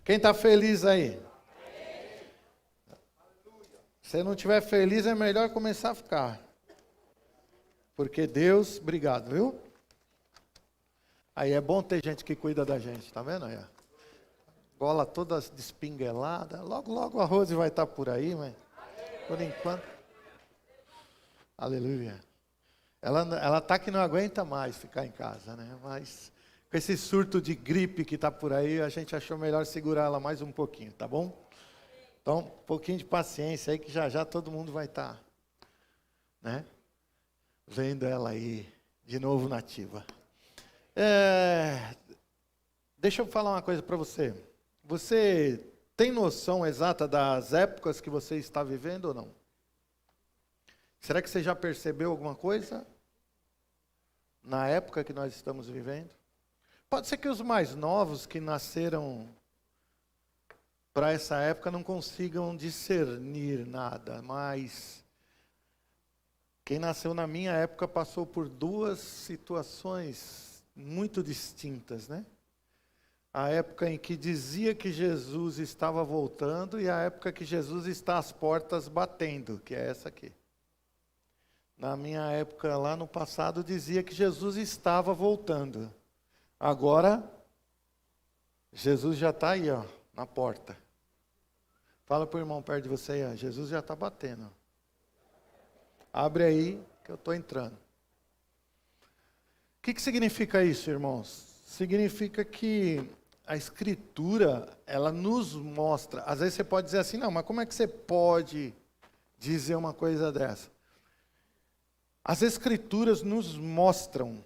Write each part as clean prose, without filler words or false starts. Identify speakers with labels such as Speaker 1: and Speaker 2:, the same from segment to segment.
Speaker 1: Quem está feliz aí? Se não estiver feliz, é melhor começar a ficar. Porque Deus, obrigado, viu? Aí é bom ter gente que cuida da gente, tá vendo aí? Gola toda despinguelada. Logo, logo a Rose vai estar por aí, mas por enquanto. Aleluia. Ela tá que não aguenta mais ficar em casa, né? Mas com esse surto de gripe que está por aí, a gente achou melhor segurar ela mais um pouquinho, tá bom? Então, um pouquinho de paciência aí que já já todo mundo vai estar, né? Vendo ela aí de novo nativa. Deixa eu falar uma coisa para você. Você tem noção exata das épocas que você está vivendo ou não? Será que você já percebeu alguma coisa na época que nós estamos vivendo? Pode ser que os mais novos que nasceram para essa época não consigam discernir nada, mas quem nasceu na minha época passou por duas situações muito distintas, né? A época em que dizia que Jesus estava voltando e a época que Jesus está às portas batendo, que é essa aqui. Na minha época, lá no passado, dizia que Jesus estava voltando. Agora, Jesus já está aí, ó, na porta. Fala para o irmão perto de você aí, ó, Jesus já está batendo. Abre aí que eu estou entrando. O que significa isso, irmãos? Significa que a Escritura, ela nos mostra. Às vezes você pode dizer assim, não, mas como é que você pode dizer uma coisa dessa? As Escrituras nos mostram.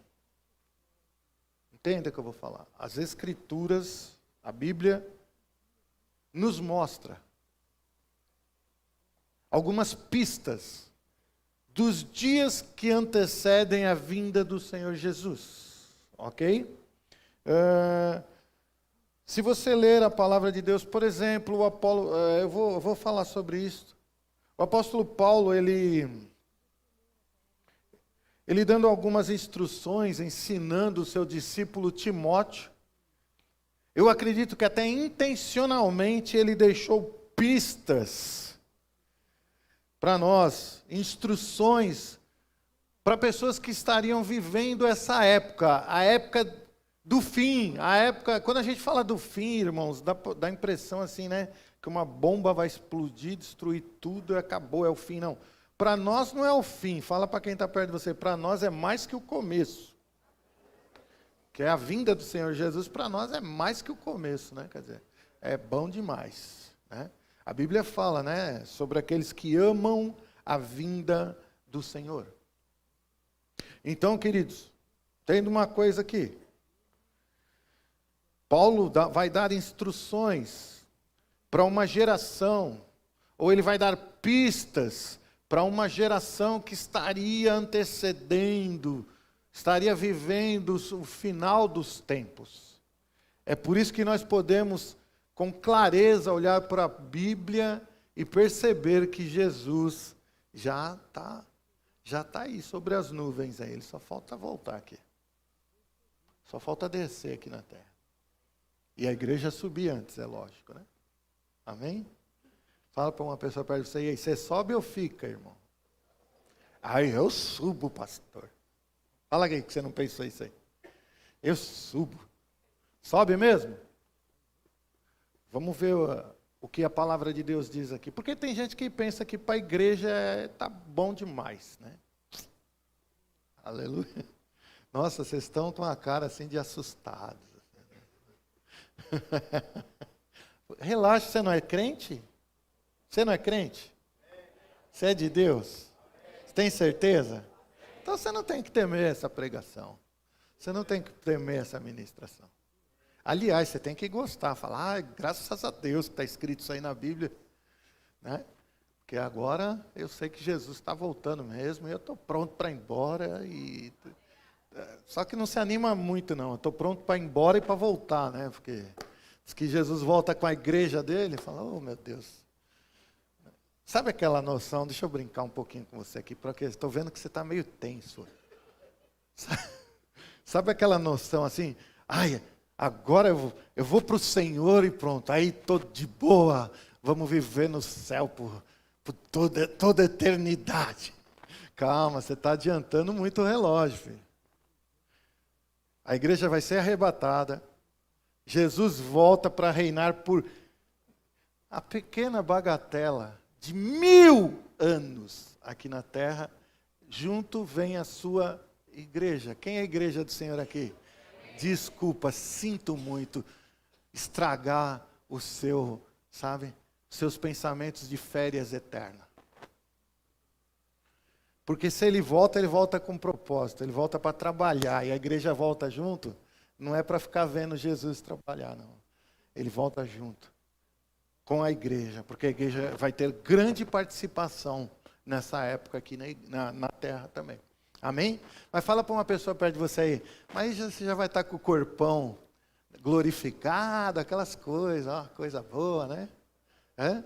Speaker 1: Entenda o que eu vou falar. As Escrituras, a Bíblia, nos mostra algumas pistas dos dias que antecedem a vinda do Senhor Jesus. Ok? Se você ler a palavra de Deus, por exemplo, eu vou falar sobre isso. O apóstolo Paulo, ele dando algumas instruções, ensinando o seu discípulo Timóteo, eu acredito que até intencionalmente ele deixou pistas para nós, instruções para pessoas que estariam vivendo essa época, a época do fim, a época, quando a gente fala do fim, irmãos, dá a impressão assim, né, que uma bomba vai explodir, destruir tudo e acabou, é o fim, não. Para nós não é o fim, fala para quem está perto de você, para nós é mais que o começo. Que é a vinda do Senhor Jesus, para nós é mais que o começo, né? Quer dizer, é bom demais, né? A Bíblia fala, né, sobre aqueles que amam a vinda do Senhor. Então, queridos, tendo uma coisa aqui. Paulo vai dar instruções para uma geração, ou ele vai dar pistas para uma geração que estaria antecedendo, estaria vivendo o final dos tempos. É por isso que nós podemos, com clareza, olhar para a Bíblia e perceber que Jesus já está aí sobre as nuvens. Aí. Ele só falta voltar aqui. Só falta descer aqui na terra. E a igreja subir antes, é lógico, né? Amém? Fala para uma pessoa perto de você, e aí, você sobe ou fica, irmão? Aí eu subo, pastor. Fala aí que você não pensou isso aí. Eu subo. Sobe mesmo? Vamos ver o que a palavra de Deus diz aqui. Porque tem gente que pensa que para a igreja está bom demais, né? Aleluia. Nossa, vocês estão com a cara assim de assustados. Relaxa, você não é crente? Você não é crente? Você é de Deus? Você tem certeza? Então você não tem que temer essa pregação. Você não tem que temer essa ministração. Aliás, você tem que gostar, falar, graças a Deus que está escrito isso aí na Bíblia. Né? Porque agora eu sei que Jesus está voltando mesmo e eu estou pronto para ir embora. Só que não se anima muito não, eu estou pronto para ir embora e para voltar, né? Porque diz que Jesus volta com a igreja dele, fala, oh meu Deus. Sabe aquela noção, deixa eu brincar um pouquinho com você aqui, porque estou vendo que você está meio tenso. Sabe aquela noção assim, ai, agora eu vou para o Senhor e pronto. Aí estou de boa, vamos viver no céu por toda a eternidade. Calma, você está adiantando muito o relógio, filho. A igreja vai ser arrebatada. Jesus volta para reinar por a pequena bagatela de 1000 anos aqui na terra. Junto vem a sua igreja. Quem é a igreja do Senhor aqui? Desculpa, sinto muito estragar seus pensamentos de férias eternas. Porque se ele volta com propósito, ele volta para trabalhar, e a igreja volta junto, não é para ficar vendo Jesus trabalhar, não. Ele volta junto com a igreja, porque a igreja vai ter grande participação nessa época aqui na terra também. Amém? Mas fala para uma pessoa perto de você aí, mas você já vai estar com o corpão glorificado, aquelas coisas, ó, coisa boa, né?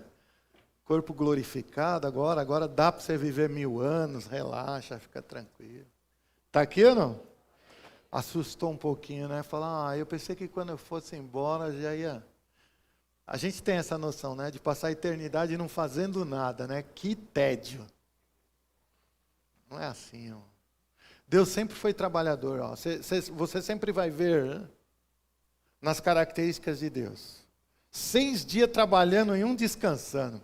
Speaker 1: Corpo glorificado agora dá para você viver 1000 anos, relaxa, fica tranquilo. Está aqui ou não? Assustou um pouquinho, né? Falar, eu pensei que quando eu fosse embora já ia... A gente tem essa noção, né? De passar a eternidade não fazendo nada, né? Que tédio. Não é assim, ó. Deus sempre foi trabalhador, ó. Você sempre vai ver, né? Nas características de Deus. 6 dias trabalhando e 1 descansando.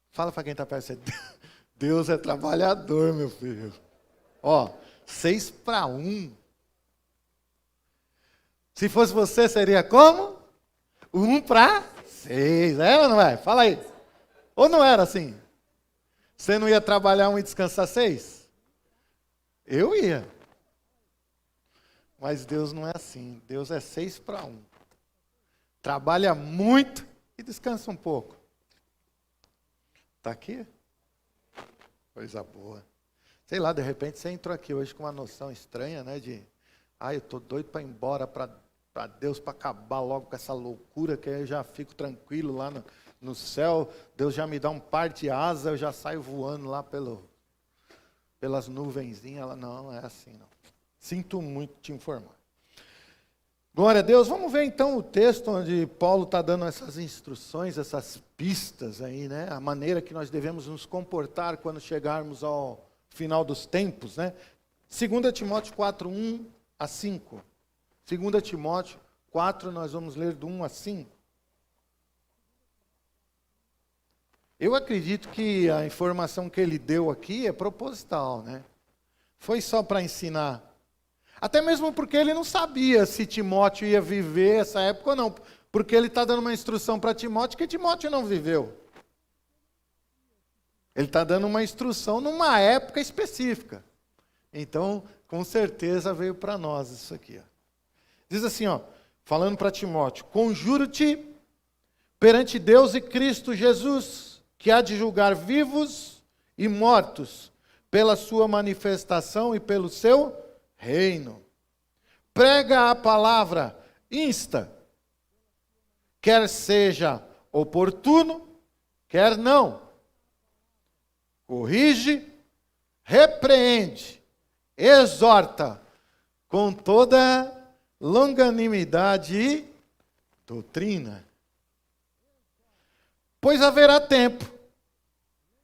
Speaker 1: Fala para quem está perto de você, Deus é trabalhador, meu filho. Ó, 6 para 1. Se fosse você, seria como? 1 para 6. É ou não é? Fala aí. Ou não era assim? Você não ia trabalhar 1 e descansar 6? Eu ia. Mas Deus não é assim. Deus é 6 para 1. Trabalha muito e descansa um pouco. Está aqui? Coisa boa. Sei lá, de repente você entrou aqui hoje com uma noção estranha, né? Eu estou doido para ir embora, para Deus, para acabar logo com essa loucura, que aí eu já fico tranquilo lá no céu. Deus já me dá um par de asa, eu já saio voando lá pelas nuvenzinhas. Não é assim, não. Sinto muito te informar. Glória a Deus. Vamos ver então o texto onde Paulo está dando essas instruções, essas pistas aí, né? A maneira que nós devemos nos comportar quando chegarmos ao final dos tempos, né? 2 Timóteo 4, 1 a 5. 2 Timóteo 4, nós vamos ler do 1 a 5. Eu acredito que a informação que ele deu aqui é proposital, né? Foi só para ensinar. Até mesmo porque ele não sabia se Timóteo ia viver essa época ou não. Porque ele está dando uma instrução para Timóteo que Timóteo não viveu. Ele está dando uma instrução numa época específica. Então, com certeza veio para nós isso aqui. Ó. Diz assim, ó, falando para Timóteo: conjuro-te perante Deus e Cristo Jesus, que há de julgar vivos e mortos, pela sua manifestação e pelo seu reino. Prega a palavra, insta, quer seja oportuno, quer não. Corrige, repreende, exorta, com toda longanimidade e doutrina. Pois haverá tempo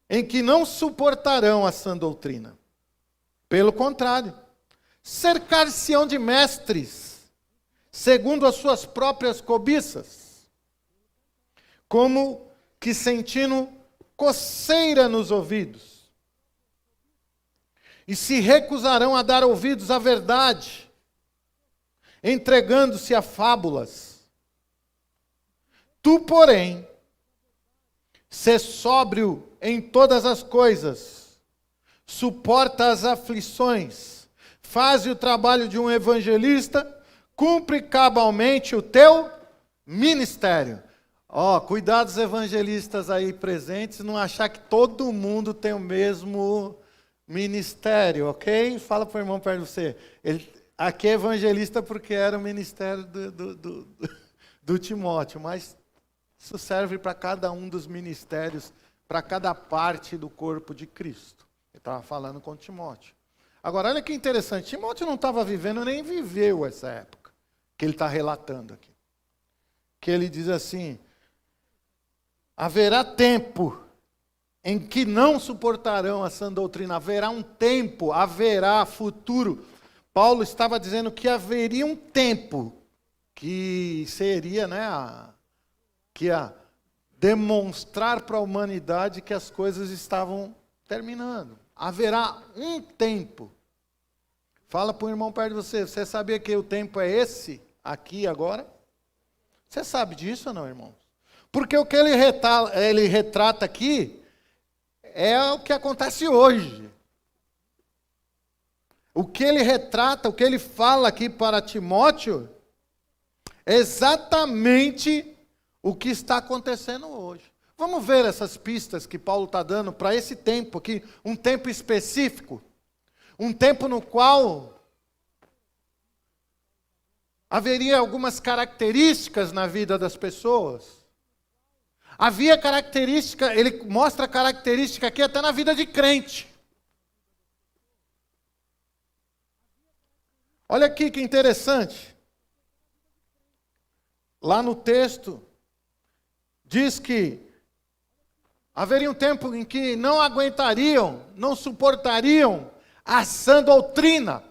Speaker 1: em que não suportarão a sã doutrina. Pelo contrário, cercar-se-ão de mestres, segundo as suas próprias cobiças, como que sentindo coceira nos ouvidos, e se recusarão a dar ouvidos à verdade, entregando-se a fábulas. Tu, porém, sê sóbrio em todas as coisas, suporta as aflições, faze o trabalho de um evangelista, cumpre cabalmente o teu ministério. Cuidado os evangelistas aí presentes, não achar que todo mundo tem o mesmo ministério, ok? Fala para o irmão perto de você. Aqui é evangelista porque era o ministério do Timóteo, mas isso serve para cada um dos ministérios, para cada parte do corpo de Cristo. Ele estava falando com Timóteo. Agora, olha que interessante, Timóteo não estava vivendo nem viveu essa época. que ele está relatando aqui. Que ele diz assim: haverá tempo em que não suportarão a sã doutrina. Haverá um tempo, haverá futuro. Paulo estava dizendo que haveria um tempo que seria, que ia demonstrar para a humanidade que as coisas estavam terminando. Haverá um tempo. Fala para o irmão perto de você: você sabia que o tempo é esse, aqui, agora? Você sabe disso ou não, irmãos? Porque o que ele retrata aqui é o que acontece hoje. O que ele retrata, o que ele fala aqui para Timóteo, é exatamente o que está acontecendo hoje. Vamos ver essas pistas que Paulo está dando para esse tempo aqui, um tempo específico, um tempo no qual haveria algumas características na vida das pessoas. Havia característica, ele mostra característica aqui até na vida de crente. Olha aqui que interessante. Lá no texto, diz que haveria um tempo em que não aguentariam, não suportariam a sã doutrina.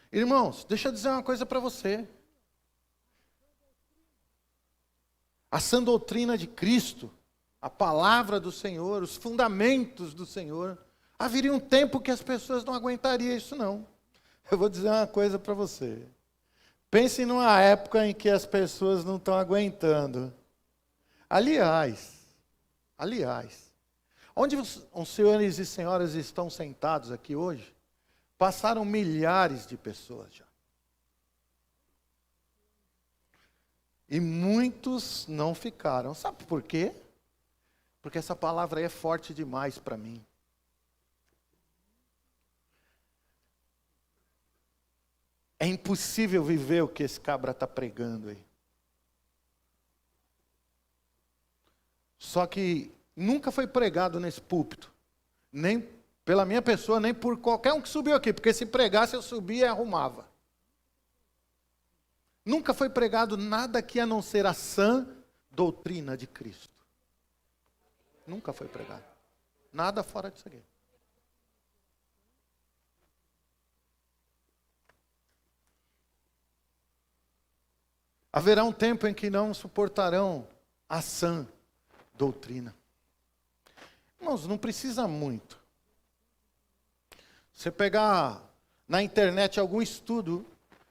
Speaker 1: Irmãos, deixa eu dizer uma coisa para você. A sã doutrina de Cristo, a palavra do Senhor, os fundamentos do Senhor, haveria um tempo que as pessoas não aguentariam isso não. Eu vou dizer uma coisa para você. Pense numa época em que as pessoas não estão aguentando. Aliás, onde os senhores e senhoras estão sentados aqui hoje, passaram milhares de pessoas já. E muitos não ficaram. Sabe por quê? Porque essa palavra aí é forte demais para mim. É impossível viver o que esse cabra está pregando aí. Só que nunca foi pregado nesse púlpito. Nem pela minha pessoa, nem por qualquer um que subiu aqui. Porque se pregasse, eu subia e arrumava. Nunca foi pregado nada aqui a não ser a sã doutrina de Cristo. Nunca foi pregado. Nada fora disso aqui. Haverá um tempo em que não suportarão a sã doutrina. Irmãos, não precisa muito. Você pegar na internet algum estudo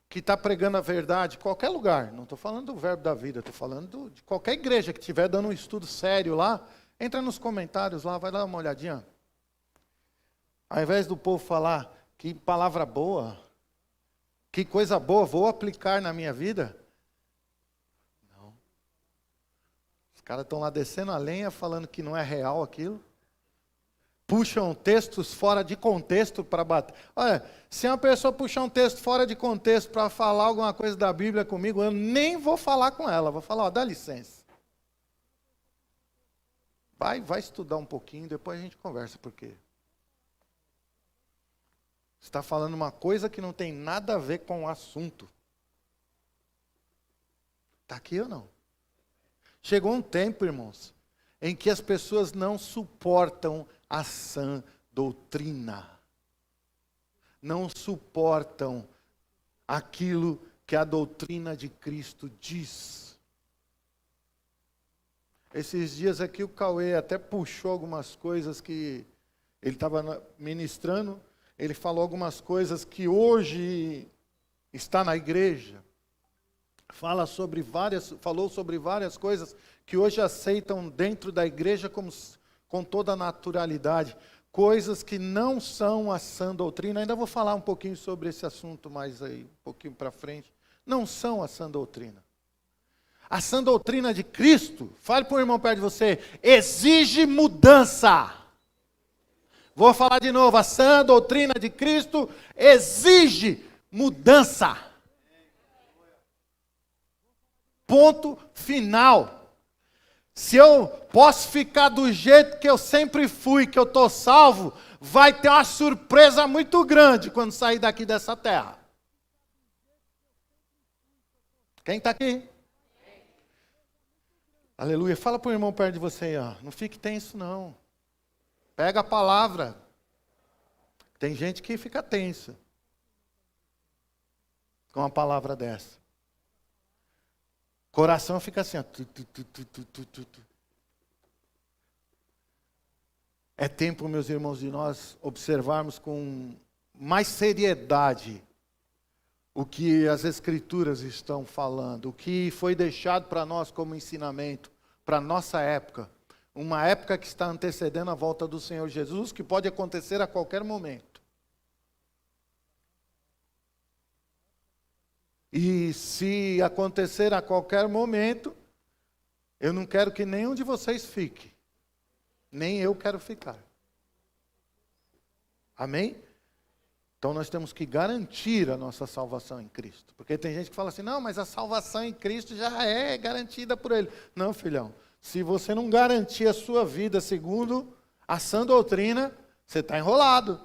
Speaker 1: que está pregando a verdade, qualquer lugar, não estou falando do Verbo da Vida, estou falando de qualquer igreja que estiver dando um estudo sério lá, entra nos comentários lá, vai dar uma olhadinha. Ao invés do povo falar, que palavra boa, que coisa boa, vou aplicar na minha vida. Não. Os caras estão lá descendo a lenha, falando que não é real aquilo. Puxam textos fora de contexto para bater. Olha, se uma pessoa puxar um texto fora de contexto para falar alguma coisa da Bíblia comigo, eu nem vou falar com ela. Vou falar, dá licença. Vai estudar um pouquinho, depois a gente conversa, por quê? Você está falando uma coisa que não tem nada a ver com o assunto. Está aqui ou não? Chegou um tempo, irmãos, em que as pessoas não suportam a sã doutrina. Não suportam aquilo que a doutrina de Cristo diz. Esses dias aqui o Cauê até puxou algumas coisas que ele estava ministrando. Ele falou algumas coisas que hoje está na igreja. Falou sobre várias coisas que hoje aceitam dentro da igreja com toda a naturalidade. Coisas que não são a sã doutrina. Ainda vou falar um pouquinho sobre esse assunto mais aí, um pouquinho para frente. Não são a sã doutrina. A sã doutrina de Cristo, fale para o irmão perto de você, exige mudança. Vou falar de novo, a sã doutrina de Cristo exige mudança. Ponto final. Se eu posso ficar do jeito que eu sempre fui, que eu estou salvo, vai ter uma surpresa muito grande quando sair daqui dessa terra. Quem está aqui? Aleluia. Fala para o irmão perto de você aí, ó. Não fique tenso, não. Pega a palavra. Tem gente que fica tensa com uma palavra dessa. Coração fica assim, ó. É tempo, meus irmãos, de nós observarmos com mais seriedade o que as Escrituras estão falando, o que foi deixado para nós como ensinamento, para a nossa época. Uma época que está antecedendo a volta do Senhor Jesus, que pode acontecer a qualquer momento. E se acontecer a qualquer momento, eu não quero que nenhum de vocês fique. Nem eu quero ficar. Amém? Então nós temos que garantir a nossa salvação em Cristo. Porque tem gente que fala assim, não, mas a salvação em Cristo já é garantida por Ele. Não, filhão. Se você não garantir a sua vida segundo a sã doutrina, você está enrolado.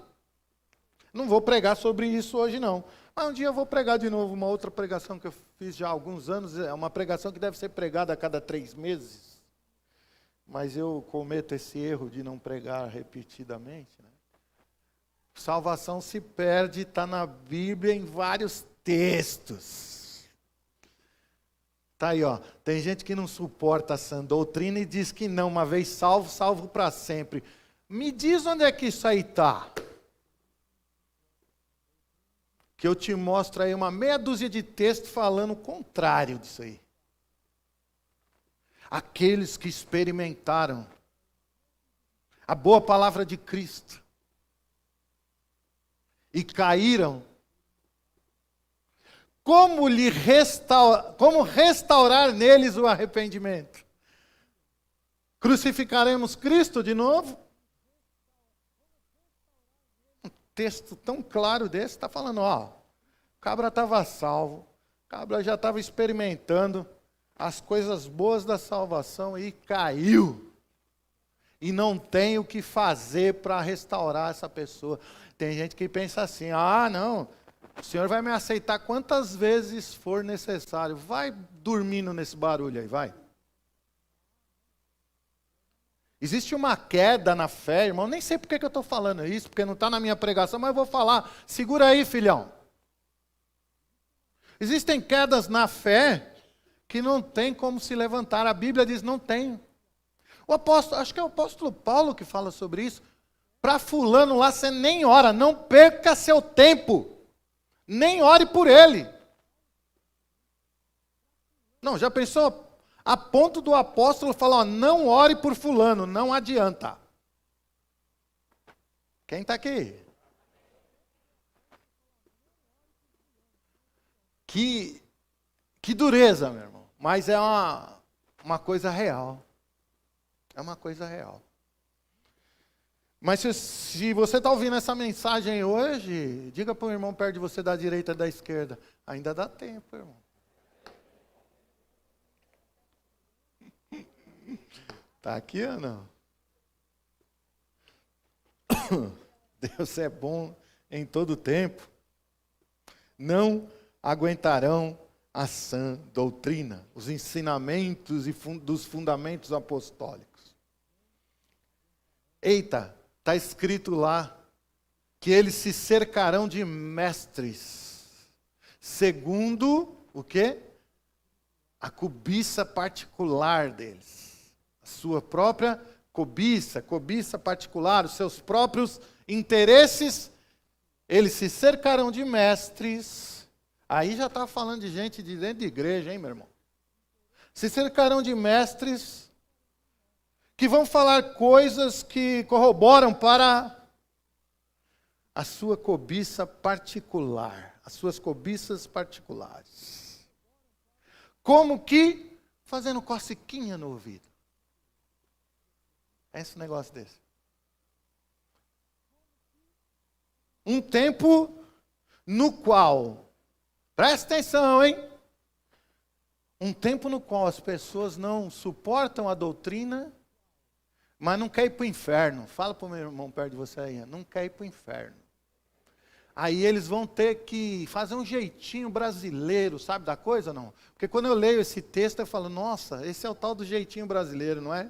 Speaker 1: Não vou pregar sobre isso hoje não. Mas um dia eu vou pregar de novo uma outra pregação que eu fiz já há alguns anos. É uma pregação que deve ser pregada a cada 3 meses. Mas eu cometo esse erro de não pregar repetidamente, né? Salvação se perde, está na Bíblia em vários textos. Está aí, ó. Tem gente que não suporta a sã doutrina e diz que não, uma vez salvo, salvo para sempre. Me diz onde é que isso aí está. Que eu te mostro aí uma meia dúzia de textos falando o contrário disso aí. Aqueles que experimentaram a boa palavra de Cristo e caíram, como restaurar neles o arrependimento? Crucificaremos Cristo de novo? Um texto tão claro desse está falando, ó, o cabra estava salvo, o cabra já estava experimentando as coisas boas da salvação e caiu. E não tem o que fazer para restaurar essa pessoa. Tem gente que pensa assim, ah, não, o Senhor vai me aceitar quantas vezes for necessário. Vai dormindo nesse barulho aí, vai. Existe uma queda na fé, irmão, nem sei por que eu estou falando isso, porque não está na minha pregação, mas eu vou falar. Segura aí, filhão. Existem quedas na fé que não tem como se levantar. A Bíblia diz, não tem. O apóstolo, acho que é o apóstolo Paulo que fala sobre isso. Para fulano lá, você nem ora, não perca seu tempo. Nem ore por ele. Não, já pensou? A ponto do apóstolo falar, ó, não ore por fulano, não adianta. Quem está aqui? Que dureza, meu irmão. Mas é uma coisa real. É uma coisa real. Mas se você está ouvindo essa mensagem hoje, diga para o irmão perto de você, da direita e da esquerda. Ainda dá tempo, irmão. Está aqui ou não? Deus é bom em todo tempo. Não aguentarão a sã doutrina, os ensinamentos e dos fundamentos apostólicos. Eita, está escrito lá que eles se cercarão de mestres, segundo o quê? A cobiça particular deles. A sua própria cobiça particular, os seus próprios interesses. Eles se cercarão de mestres. Aí já está falando de gente de dentro de igreja, hein, meu irmão? Se cercarão de mestres que vão falar coisas que corroboram para a sua cobiça particular, as suas cobiças particulares. Como que fazendo cosquinha no ouvido. É esse negócio desse. Um tempo no qual, presta atenção, hein? Um tempo no qual as pessoas não suportam a doutrina, mas não quer ir para o inferno. Fala para o meu irmão perto de você aí, não quer ir para o inferno. Aí eles vão ter que fazer um jeitinho brasileiro, sabe da coisa, não? Porque quando eu leio esse texto, eu falo, nossa, esse é o tal do jeitinho brasileiro, não é?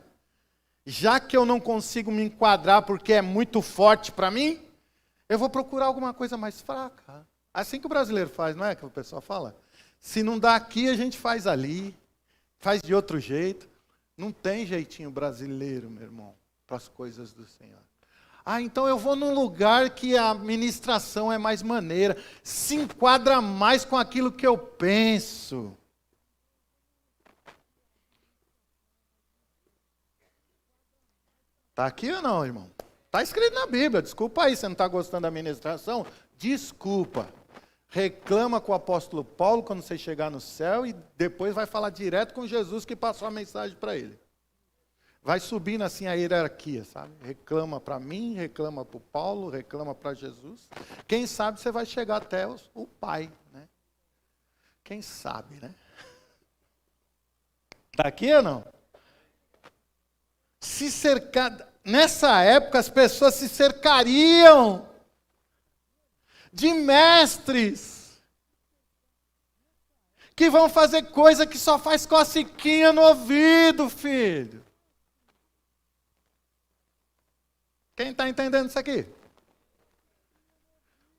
Speaker 1: Já que eu não consigo me enquadrar porque é muito forte para mim, eu vou procurar alguma coisa mais fraca. Assim que o brasileiro faz, não é que o pessoal fala? Se não dá aqui, a gente faz ali, faz de outro jeito. Não tem jeitinho brasileiro, meu irmão, para as coisas do Senhor. Então eu vou num lugar que a ministração é mais maneira, se enquadra mais com aquilo que eu penso. Está aqui ou não, irmão? Está escrito na Bíblia. Desculpa aí, você não está gostando da ministração? Desculpa. Reclama com o apóstolo Paulo quando você chegar no céu e depois vai falar direto com Jesus que passou a mensagem para ele. Vai subindo assim a hierarquia, sabe? Reclama para mim, reclama para o Paulo, reclama para Jesus. Quem sabe você vai chegar até o Pai, né? Quem sabe, né? Está aqui ou não? Se cercar... Nessa época as pessoas se cercariam de mestres que vão fazer coisa que só faz cociquinha no ouvido, filho. Quem está entendendo isso aqui?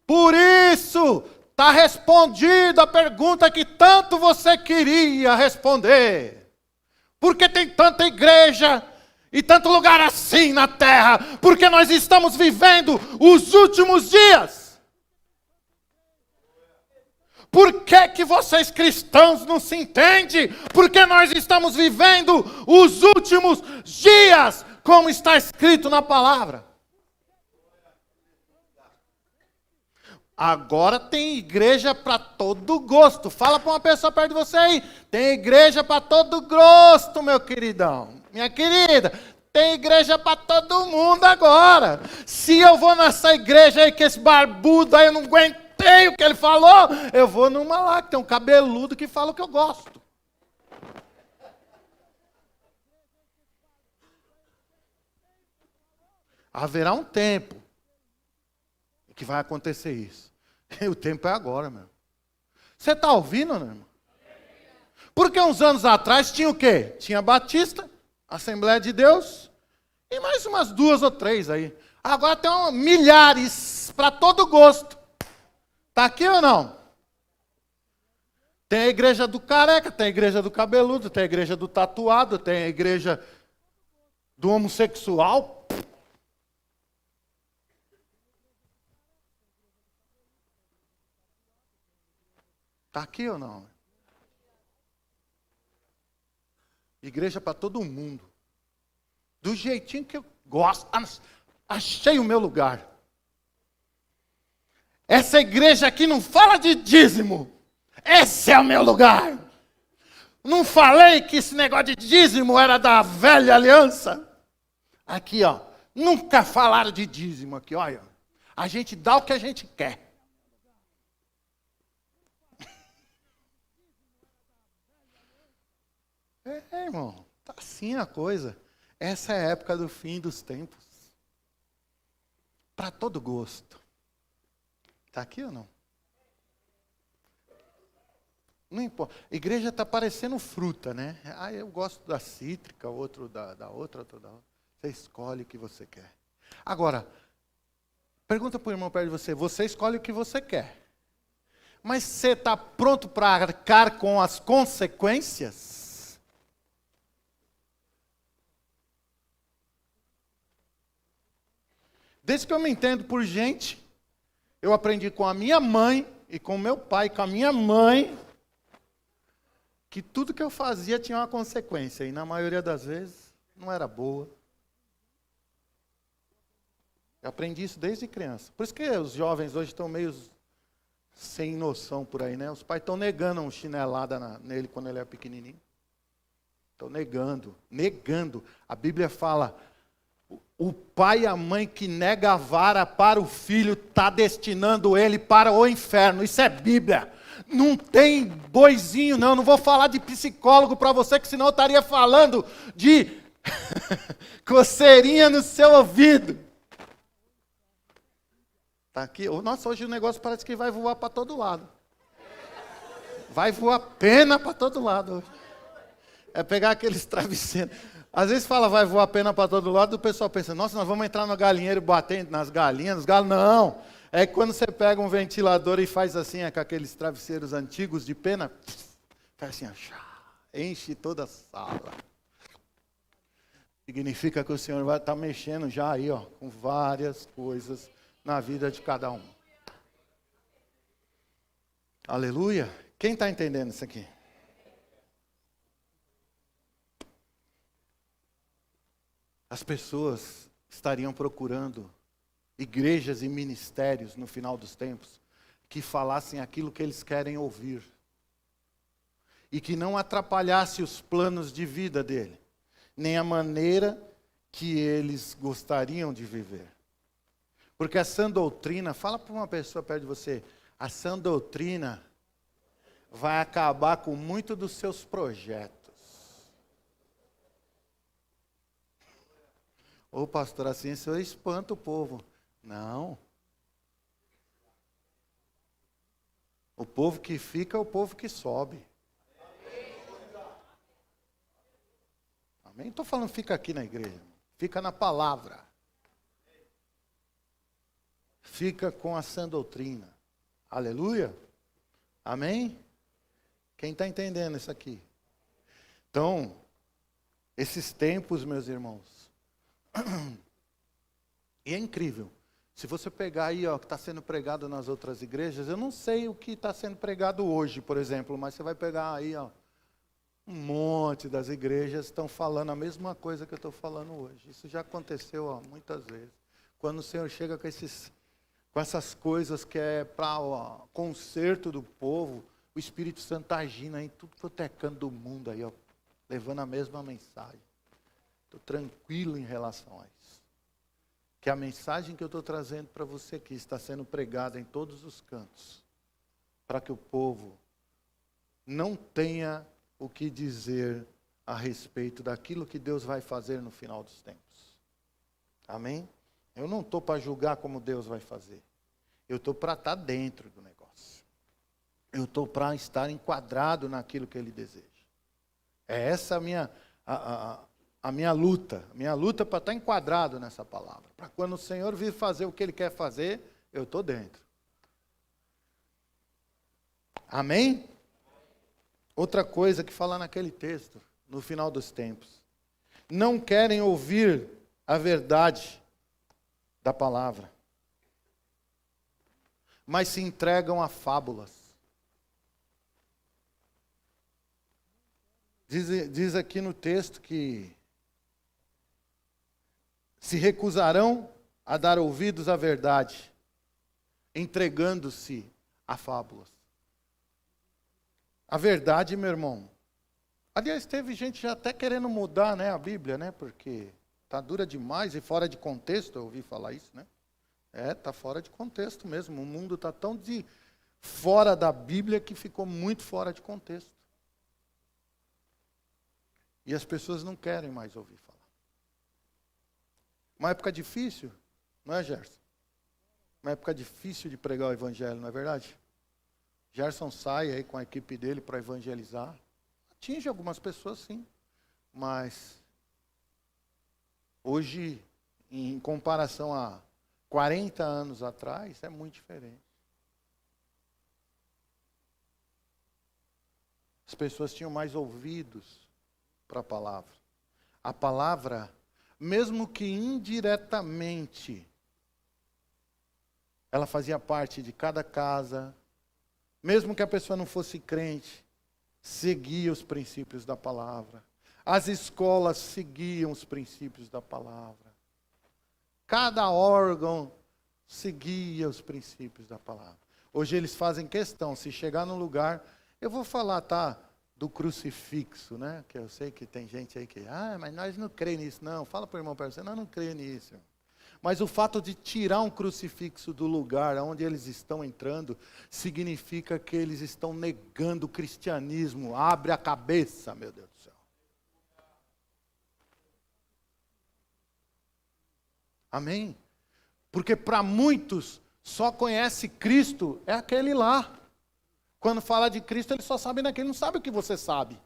Speaker 1: Por isso, está respondida a pergunta que tanto você queria responder. Porque tem tanta igreja e tanto lugar assim na terra? Porque nós estamos vivendo os últimos dias. Por que vocês cristãos não se entendem? Porque nós estamos vivendo os últimos dias, como está escrito na palavra. Agora tem igreja para todo gosto. Fala para uma pessoa perto de você aí. Tem igreja para todo gosto, meu queridão. Minha querida, tem igreja para todo mundo agora. Se eu vou nessa igreja aí que esse barbudo aí eu não aguentei o que ele falou, eu vou numa lá que tem um cabeludo que fala o que eu gosto. Haverá um tempo que vai acontecer isso. E o tempo é agora, meu. Você está ouvindo, né, irmão? Porque uns anos atrás tinha o quê? Tinha Batista, Assembleia de Deus, e mais umas 2 ou 3 aí. Agora tem milhares para todo gosto. Está aqui ou não? Tem a igreja do careca, tem a igreja do cabeludo, tem a igreja do tatuado, tem a igreja do homossexual. Está aqui ou não? Igreja para todo mundo. Do jeitinho que eu gosto. Achei o meu lugar. Essa igreja aqui não fala de dízimo. Esse é o meu lugar. Não falei que esse negócio de dízimo era da velha aliança? Aqui, ó. Nunca falaram de dízimo aqui, olha. A gente dá o que a gente quer. Irmão, tá assim a coisa. Essa é a época do fim dos tempos. Para todo gosto. Tá aqui ou não? Não importa. A igreja está parecendo fruta, né? Eu gosto da cítrica, outro da outra, outro da outra. Você escolhe o que você quer. Agora, pergunta para o irmão perto de você. Você escolhe o que você quer. Mas você está pronto para arcar com as consequências? Desde que eu me entendo por gente, eu aprendi com a minha mãe e com o meu pai, com a minha mãe, que tudo que eu fazia tinha uma consequência. E na maioria das vezes, não era boa. Eu aprendi isso desde criança. Por isso que os jovens hoje estão meio sem noção por aí, né? Os pais estão negando uma chinelada nele quando ele é pequenininho. Estão negando. A Bíblia fala... O pai e a mãe que nega a vara para o filho está destinando ele para o inferno. Isso é Bíblia. Não tem boizinho, não. Não vou falar de psicólogo para você, que senão eu estaria falando de coceirinha no seu ouvido. Tá aqui. Nossa, hoje o negócio parece que vai voar para todo lado. Vai voar pena para todo lado hoje. É pegar aqueles travesseiros. Às vezes fala vai voar pena para todo lado, o pessoal pensa, nossa, nós vamos entrar no galinheiro e bater nas galinhas, nos galos. Não. É quando você pega um ventilador e faz assim, com aqueles travesseiros antigos de pena, faz assim, enche toda a sala. Significa que o Senhor vai estar mexendo já aí, com várias coisas na vida de cada um. Aleluia. Quem está entendendo isso aqui? As pessoas estariam procurando igrejas e ministérios no final dos tempos que falassem aquilo que eles querem ouvir e que não atrapalhasse os planos de vida dele, nem a maneira que eles gostariam de viver. Porque a sã doutrina, fala para uma pessoa perto de você, a sã doutrina vai acabar com muito dos seus projetos. Ô pastor, assim o senhor espanta o povo. Não. O povo que fica é o povo que sobe. Amém? Não estou falando fica aqui na igreja. Fica na palavra. Fica com a sã doutrina. Aleluia. Amém? Quem está entendendo isso aqui? Então, esses tempos, meus irmãos, e é incrível. Se você pegar aí, que está sendo pregado nas outras igrejas, eu não sei o que está sendo pregado hoje, por exemplo, mas você vai pegar aí, um monte das igrejas estão falando a mesma coisa que eu estou falando hoje. Isso já aconteceu muitas vezes. Quando o Senhor chega com essas coisas que é para o conserto do povo, o Espírito Santo está agindo aí, tudo protecando do mundo aí, levando a mesma mensagem. Estou tranquilo em relação a isso. Que a mensagem que eu estou trazendo para você aqui está sendo pregada em todos os cantos, para que o povo não tenha o que dizer a respeito daquilo que Deus vai fazer no final dos tempos. Amém? Eu não estou para julgar como Deus vai fazer. Eu estou para estar dentro do negócio. Eu estou para estar enquadrado naquilo que Ele deseja. É essa a minha luta. A minha luta para estar enquadrado nessa palavra. Para quando o Senhor vir fazer o que Ele quer fazer, eu estou dentro. Amém? Outra coisa que fala naquele texto, no final dos tempos. Não querem ouvir a verdade da palavra, mas se entregam a fábulas. Diz aqui no texto que se recusarão a dar ouvidos à verdade, entregando-se a fábulas. A verdade, meu irmão. Aliás, teve gente já até querendo mudar, a Bíblia, porque está dura demais e fora de contexto, eu ouvi falar isso, está fora de contexto mesmo. O mundo está tão fora da Bíblia que ficou muito fora de contexto. E as pessoas não querem mais ouvir falar. Uma época difícil, não é, Gerson? Uma época difícil de pregar o evangelho, não é verdade? Gerson sai aí com a equipe dele para evangelizar. Atinge algumas pessoas, sim. Mas hoje, em comparação a 40 anos atrás, é muito diferente. As pessoas tinham mais ouvidos para a palavra. A palavra, mesmo que indiretamente, ela fazia parte de cada casa, mesmo que a pessoa não fosse crente, seguia os princípios da palavra. As escolas seguiam os princípios da palavra. Cada órgão seguia os princípios da palavra. Hoje eles fazem questão, se chegar num lugar, eu vou falar, do crucifixo, que eu sei que tem gente aí que, mas nós não cremos nisso, não. Fala para o irmão, para você, nós não cremos nisso. Mas o fato de tirar um crucifixo do lugar onde eles estão entrando, significa que eles estão negando o cristianismo. Abre a cabeça, meu Deus do céu. Amém? Porque para muitos, só conhece Cristo é aquele lá. Quando fala de Cristo, ele só sabe naquele, não sabe o que você sabe.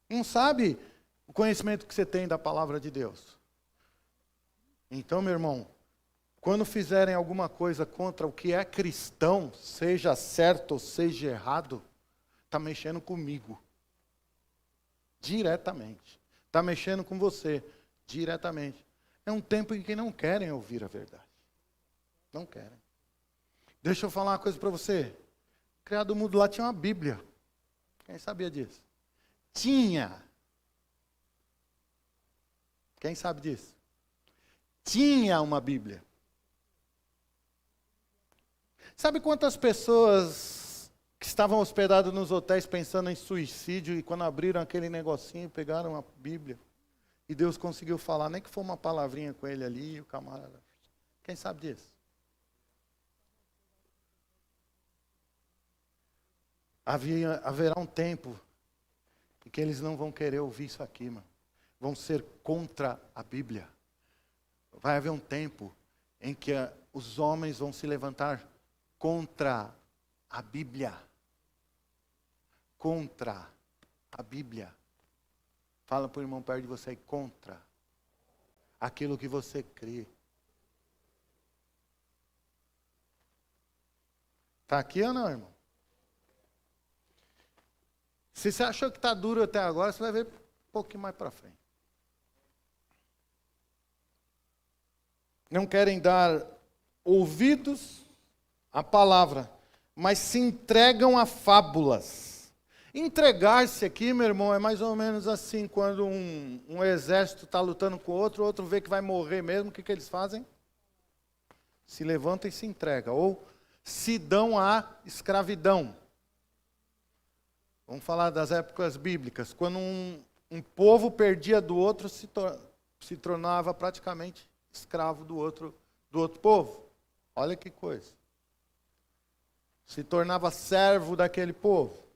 Speaker 1: Não sabe o conhecimento que você tem da palavra de Deus. Então, meu irmão, quando fizerem alguma coisa contra o que é cristão, seja certo ou seja errado, está mexendo comigo. Diretamente. Está mexendo com você. Diretamente. É um tempo em que não querem ouvir a verdade. Não querem. Deixa eu falar uma coisa para você. O criado mudo lá tinha uma Bíblia. Quem sabia disso? Tinha. Quem sabe disso? Tinha uma Bíblia. Sabe quantas pessoas que estavam hospedadas nos hotéis pensando em suicídio e quando abriram aquele negocinho, pegaram a Bíblia e Deus conseguiu falar, nem que foi uma palavrinha com ele ali, o camarada. Quem sabe disso? Haverá um tempo em que eles não vão querer ouvir isso aqui, mano. Vão ser contra a Bíblia. Vai haver um tempo em que os homens vão se levantar contra a Bíblia. Contra a Bíblia. Fala para o irmão perto de você, contra aquilo que você crê. Está aqui ou não, irmão? Se você achou que está duro até agora, você vai ver um pouquinho mais para frente. Não querem dar ouvidos à palavra, mas se entregam a fábulas. Entregar-se aqui, meu irmão, é mais ou menos assim, quando um exército está lutando com o outro vê que vai morrer mesmo, o que eles fazem? Se levantam e se entregam, ou se dão à escravidão. Vamos falar das épocas bíblicas, quando um povo perdia do outro, se tornava praticamente escravo do outro povo. Olha que coisa. Se tornava servo daquele povo.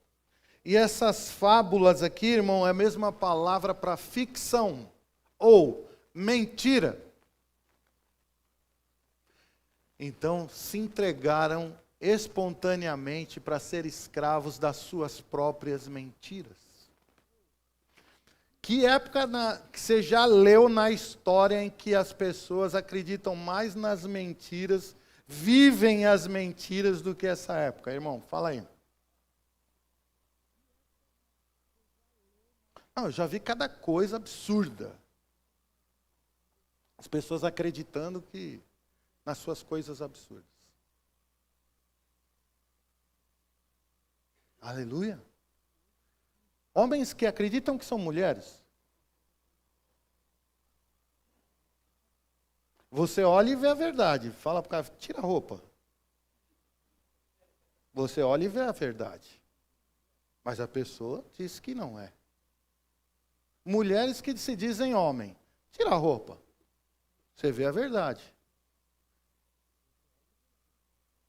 Speaker 1: E essas fábulas aqui, irmão, é a mesma palavra para ficção ou mentira. Então, se entregaram espontaneamente para ser escravos das suas próprias mentiras. Que época que você já leu na história em que as pessoas acreditam mais nas mentiras, vivem as mentiras do que essa época? Irmão, fala aí. Não, eu já vi cada coisa absurda. As pessoas acreditando que nas suas coisas absurdas. Aleluia. Homens que acreditam que são mulheres. Você olha e vê a verdade. Fala para o cara, tira a roupa. Você olha e vê a verdade. Mas a pessoa diz que não é. Mulheres que se dizem homem. Tira a roupa. Você vê a verdade.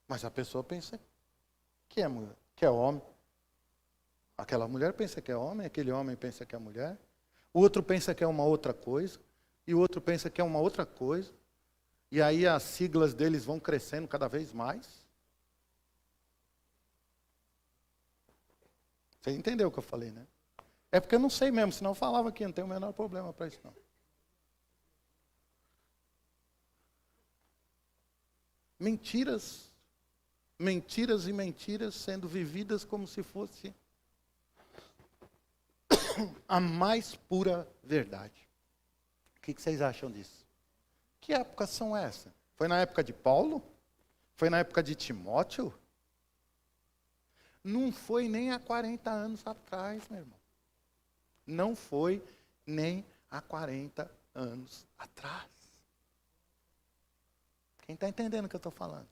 Speaker 1: Mas a pessoa pensa que é mulher, que é homem. Aquela mulher pensa que é homem, aquele homem pensa que é mulher. O outro pensa que é uma outra coisa. E o outro pensa que é uma outra coisa. E aí as siglas deles vão crescendo cada vez mais. Você entendeu o que eu falei, né? É porque eu não sei mesmo, senão eu falava aqui, não tem o menor problema para isso não. Mentiras, mentiras e mentiras sendo vividas como se fosse a mais pura verdade. O que vocês acham disso? Que épocas são essas? Foi na época de Paulo? Foi na época de Timóteo? Não foi nem há 40 anos atrás, meu irmão. Não foi nem há 40 anos atrás. Quem está entendendo o que eu estou falando?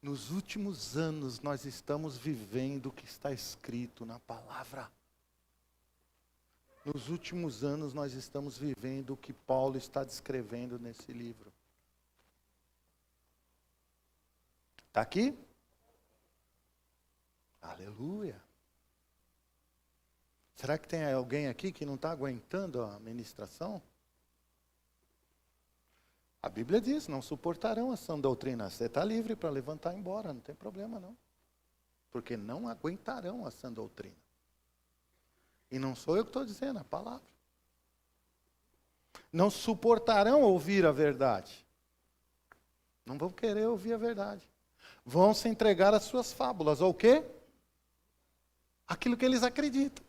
Speaker 1: Nos últimos anos nós estamos vivendo o que está escrito na palavra. Nos últimos anos nós estamos vivendo o que Paulo está descrevendo nesse livro. Está aqui? Aleluia. Será que tem alguém aqui que não está aguentando a ministração? A Bíblia diz, não suportarão a sã doutrina. Você está livre para levantar e ir embora, não tem problema não. Porque não aguentarão a sã doutrina. E não sou eu que estou dizendo, é a palavra. Não suportarão ouvir a verdade. Não vão querer ouvir a verdade. Vão se entregar às suas fábulas. Ou o quê? Aquilo que eles acreditam.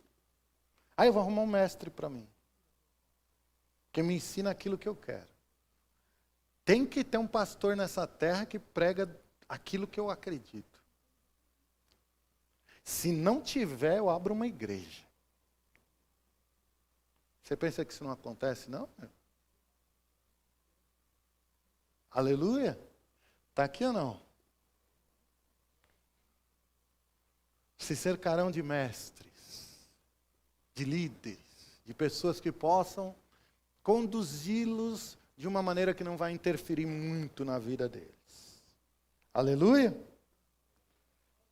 Speaker 1: Aí eu vou arrumar um mestre para mim. Que me ensina aquilo que eu quero. Tem que ter um pastor nessa terra que prega aquilo que eu acredito. Se não tiver, eu abro uma igreja. Você pensa que isso não acontece, não? Aleluia? Está aqui ou não? Se cercarão de mestres, de líderes, de pessoas que possam conduzi-los de uma maneira que não vai interferir muito na vida deles. Aleluia?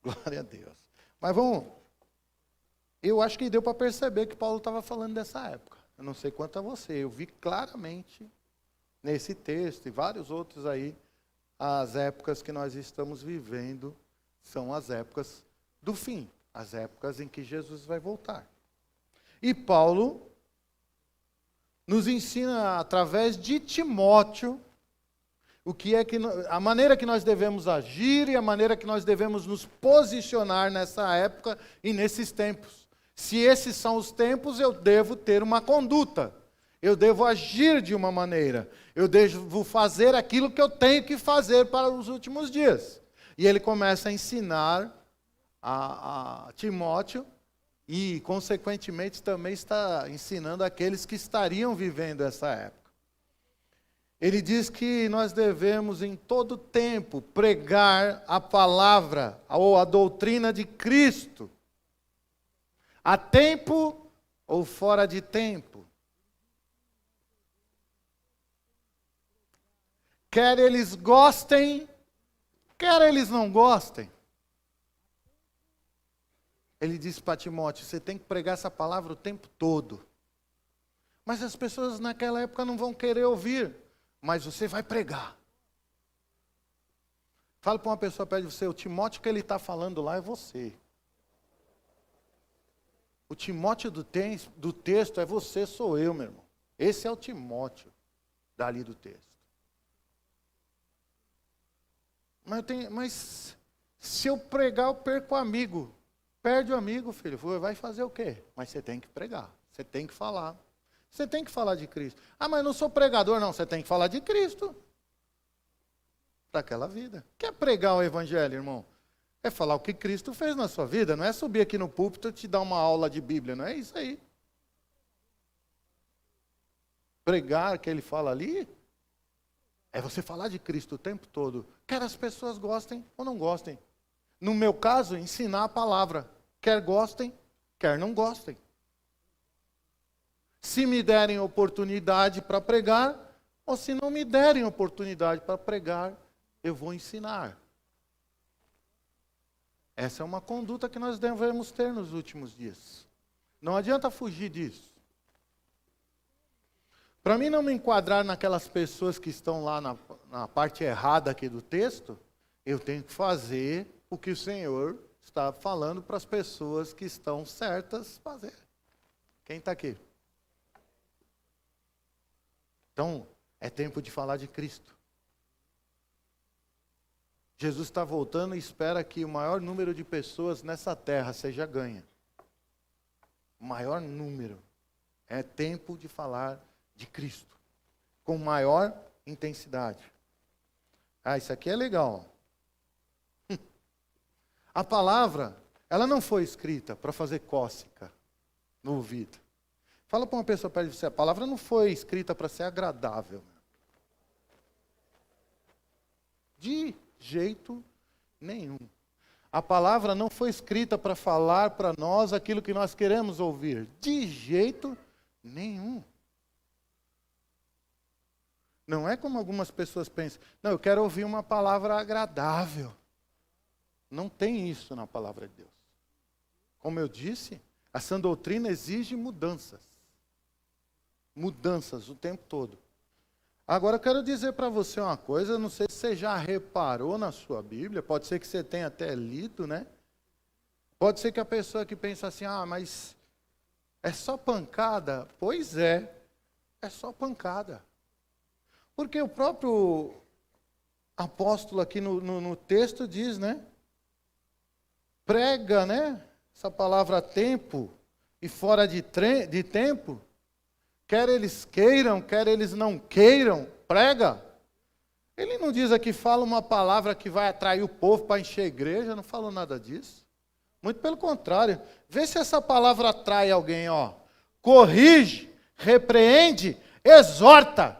Speaker 1: Glória a Deus. Mas vamos, eu acho que deu para perceber que Paulo estava falando dessa época. Eu não sei quanto a você, eu vi claramente nesse texto e vários outros aí, as épocas que nós estamos vivendo são as épocas do fim, as épocas em que Jesus vai voltar. E Paulo nos ensina através de Timóteo o que é que a maneira que nós devemos agir e a maneira que nós devemos nos posicionar nessa época e nesses tempos. Se esses são os tempos, eu devo ter uma conduta. Eu devo agir de uma maneira. Eu devo fazer aquilo que eu tenho que fazer para os últimos dias. E ele começa a ensinar a Timóteo e, consequentemente, também está ensinando aqueles que estariam vivendo essa época. Ele diz que nós devemos, em todo tempo, pregar a palavra ou a doutrina de Cristo, a tempo ou fora de tempo. Quer eles gostem, quer eles não gostem. Ele disse para Timóteo, você tem que pregar essa palavra o tempo todo. Mas as pessoas naquela época não vão querer ouvir. Mas você vai pregar. Fala para uma pessoa perto de você, o Timóteo que ele está falando lá é você. O Timóteo do texto é você, sou eu, meu irmão. Esse é o Timóteo dali do texto. Mas se eu pregar, eu perco o amigo. Perde o amigo, filho. Vai fazer o quê? Mas você tem que pregar. Você tem que falar. Você tem que falar de Cristo. Ah, mas não sou pregador, não. Você tem que falar de Cristo. Para aquela vida. Quer pregar o evangelho, irmão? É falar o que Cristo fez na sua vida. Não é subir aqui no púlpito e te dar uma aula de Bíblia. Não é isso aí. Pregar que ele fala ali é você falar de Cristo o tempo todo. Quer as pessoas gostem ou não gostem. No meu caso, ensinar a palavra. Quer gostem, quer não gostem. Se me derem oportunidade para pregar, ou se não me derem oportunidade para pregar, eu vou ensinar. Essa é uma conduta que nós devemos ter nos últimos dias. Não adianta fugir disso. Para mim não me enquadrar naquelas pessoas que estão lá na parte errada aqui do texto, eu tenho que fazer o que o Senhor está falando para as pessoas que estão certas fazer. Quem está aqui? Então, é tempo de falar de Cristo. Jesus está voltando e espera que o maior número de pessoas nessa terra seja ganha. O maior número. É tempo de falar de Cristo. Com maior intensidade. Ah, isso aqui é legal. A palavra, ela não foi escrita para fazer cócega no ouvido. Fala para uma pessoa perto de você, a palavra não foi escrita para ser agradável. De jeito nenhum. A palavra não foi escrita para falar para nós aquilo que nós queremos ouvir. De jeito nenhum. Não é como algumas pessoas pensam. Não, eu quero ouvir uma palavra agradável. Não tem isso na palavra de Deus. Como eu disse, a sã doutrina exige mudanças. Mudanças o tempo todo. Agora eu quero dizer para você uma coisa, não sei se você já reparou na sua Bíblia, pode ser que você tenha até lido, né? Pode ser que a pessoa que pensa assim, mas é só pancada? Pois é só pancada. Porque o próprio apóstolo aqui no texto diz, né? Prega, né? Essa palavra tempo e fora de tempo, quer eles queiram, quer eles não queiram, prega. Ele não diz aqui, fala uma palavra que vai atrair o povo para encher a igreja, não falou nada disso. Muito pelo contrário. Vê se essa palavra atrai alguém, ó. Corrige, repreende, exorta.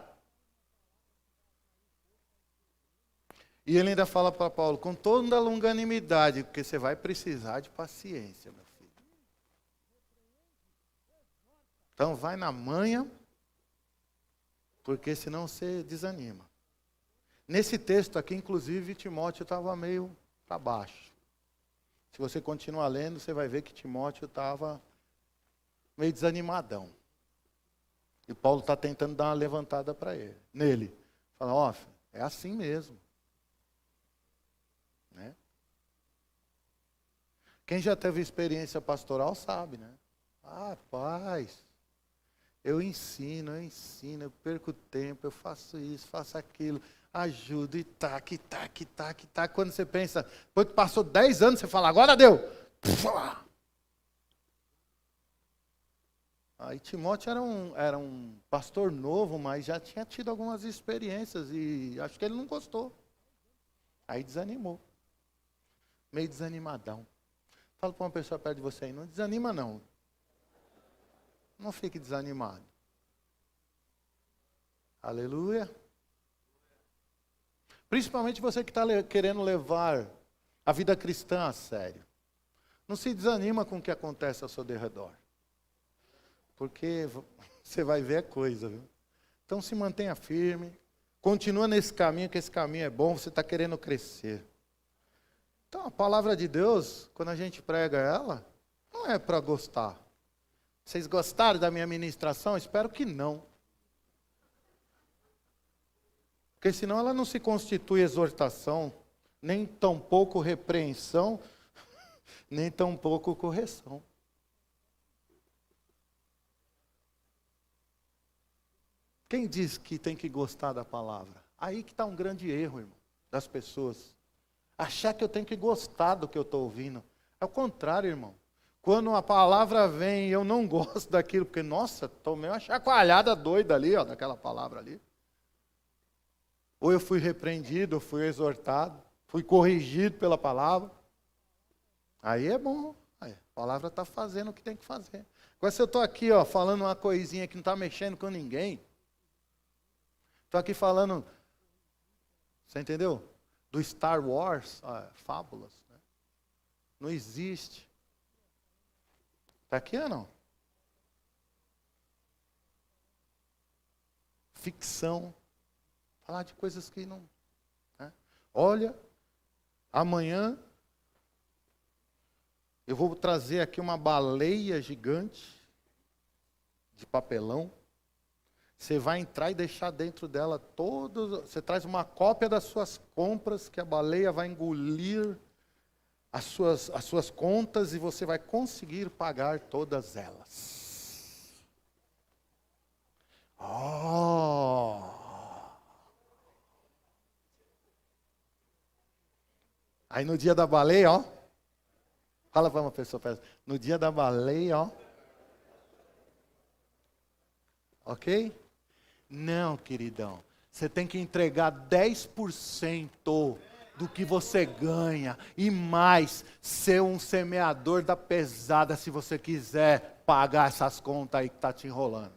Speaker 1: E ele ainda fala para Paulo, com toda a longanimidade, porque você vai precisar de paciência, meu filho. Então vai na manha, porque senão você desanima. Nesse texto aqui, inclusive, Timóteo estava meio para baixo. Se você continuar lendo, você vai ver que Timóteo estava meio desanimadão. E Paulo está tentando dar uma levantada para ele. Nele. Fala, é assim mesmo. Né? Quem já teve experiência pastoral sabe, né? Rapaz, eu ensino, eu perco tempo, eu faço isso, faço aquilo, ajudo e tac. Quando você pensa, depois que passou 10 anos, você fala, agora deu. Aí Timóteo era um pastor novo, mas já tinha tido algumas experiências e acho que ele não gostou. Aí desanimou. Meio desanimadão. Fala para uma pessoa perto de você aí, não desanima não. Não fique desanimado. Aleluia. Principalmente você que está querendo levar a vida cristã a sério. Não se desanima com o que acontece ao seu derredor. Porque você vai ver a coisa, viu? Então se mantenha firme. Continua nesse caminho, que esse caminho é bom, você está querendo crescer. Então a palavra de Deus, quando a gente prega ela, não é para gostar. Vocês gostaram da minha ministração? Espero que não. Porque senão ela não se constitui exortação, nem tampouco repreensão, nem tampouco correção. Quem diz que tem que gostar da palavra? Aí que está um grande erro, irmão, das pessoas. Achar que eu tenho que gostar do que eu estou ouvindo. É o contrário, irmão. Quando a palavra vem e eu não gosto daquilo, porque, nossa, tomei uma chacoalhada doida ali, daquela palavra ali. Ou eu fui repreendido, ou fui exortado, fui corrigido pela palavra. Aí é bom. Aí, a palavra está fazendo o que tem que fazer. Agora se eu estou aqui, falando uma coisinha que não está mexendo com ninguém. Estou aqui falando, você entendeu? Do Star Wars, fábulas. Né? Não existe. Está aqui ou não? Ficção. Falar de coisas que não... Né? Olha, amanhã eu vou trazer aqui uma baleia gigante de papelão. Você vai entrar e deixar dentro dela todos... Você traz uma cópia das suas compras, que a baleia vai engolir as suas contas e você vai conseguir pagar todas elas. Aí no dia da baleia, fala para uma pessoa, no dia da baleia, ok? Não, queridão, você tem que entregar 10% do que você ganha e mais, ser um semeador da pesada se você quiser pagar essas contas aí que está te enrolando.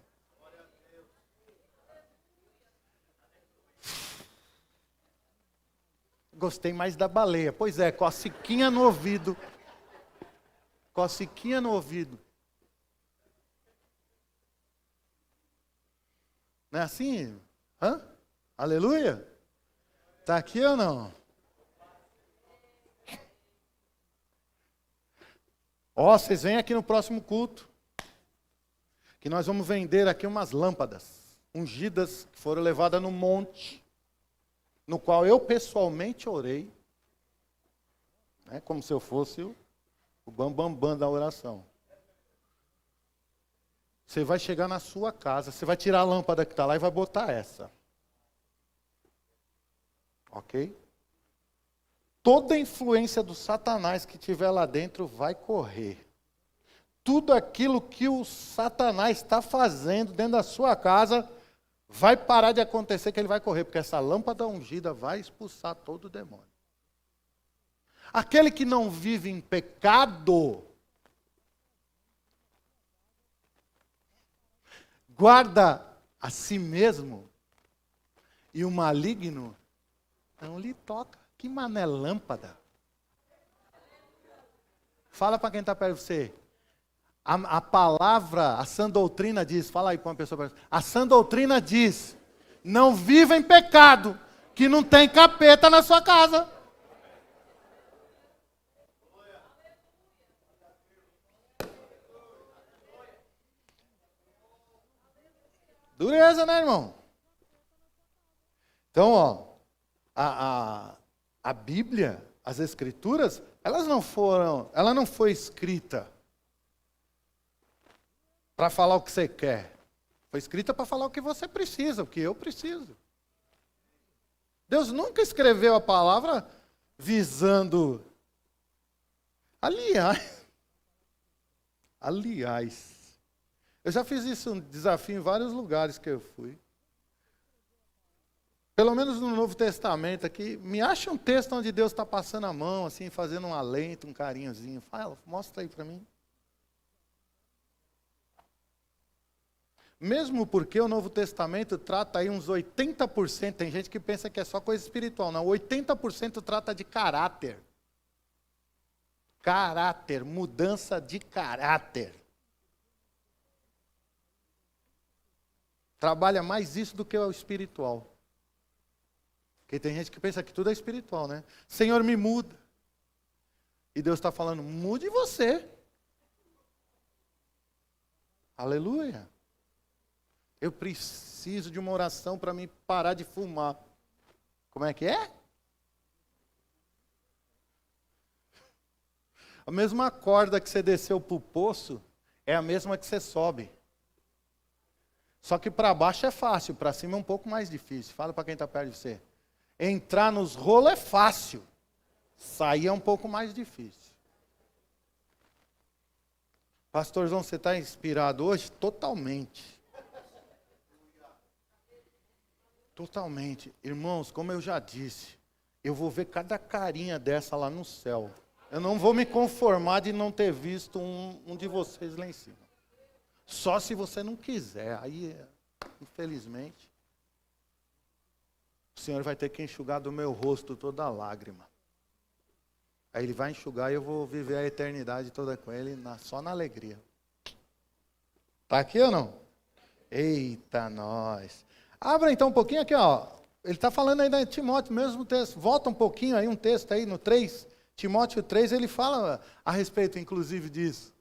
Speaker 1: Gostei mais da baleia. Pois é, com a ciquinha no ouvido. Com a ciquinha no ouvido. Não é assim? Aleluia? Está aqui ou não? Vocês vêm aqui no próximo culto. Que nós vamos vender aqui umas lâmpadas. ungidas que foram levadas no monte, no qual eu pessoalmente orei, né, como se eu fosse o bambambam da oração. Você vai chegar na sua casa, você vai tirar a lâmpada que está lá e vai botar essa. Ok? Toda a influência do Satanás que tiver lá dentro vai correr. Tudo aquilo que o Satanás está fazendo dentro da sua casa vai parar de acontecer, que ele vai correr, porque essa lâmpada ungida vai expulsar todo o demônio. Aquele que não vive em pecado, guarda a si mesmo, e o maligno não lhe toca. Que mané lâmpada. Fala para quem está perto de você. A palavra, a sã doutrina diz, fala aí para uma pessoa, a sã doutrina diz, não viva em pecado, que não tem capeta na sua casa. Dureza, né, irmão? Então, ó, a Bíblia, as Escrituras, ela não foi escrita para falar o que você quer. Foi escrita para falar o que você precisa, o que eu preciso. Deus nunca escreveu a palavra visando. Aliás, eu já fiz isso um desafio em vários lugares que eu fui. Pelo menos no Novo Testamento aqui, me acha um texto onde Deus está passando a mão, assim, fazendo um alento, um carinhozinho. Fala, mostra aí para mim. Mesmo porque o Novo Testamento trata aí uns 80%, tem gente que pensa que é só coisa espiritual, não, 80% trata de caráter. Caráter, mudança de caráter. Trabalha mais isso do que o espiritual. Porque tem gente que pensa que tudo é espiritual, né? Senhor, me muda. E Deus está falando, mude você. Aleluia. Eu preciso de uma oração para me parar de fumar. Como é que é? A mesma corda que você desceu para o poço é a mesma que você sobe. Só que para baixo é fácil, para cima é um pouco mais difícil. Fala para quem está perto de você. Entrar nos rolos é fácil, sair é um pouco mais difícil. Pastorzão, você está inspirado hoje? Totalmente. Totalmente. Irmãos, como eu já disse, eu vou ver cada carinha dessa lá no céu. Eu não vou me conformar de não ter visto um de vocês lá em cima. Só se você não quiser. Aí, infelizmente, o Senhor vai ter que enxugar do meu rosto toda a lágrima. Aí Ele vai enxugar e eu vou viver a eternidade toda com Ele, só na alegria. Está aqui ou não? Eita, nós. Abra então um pouquinho aqui, ó. Ele está falando aí de Timóteo, mesmo texto. Volta um pouquinho aí, um texto aí no 3. Timóteo 3, ele fala a respeito, inclusive, disso.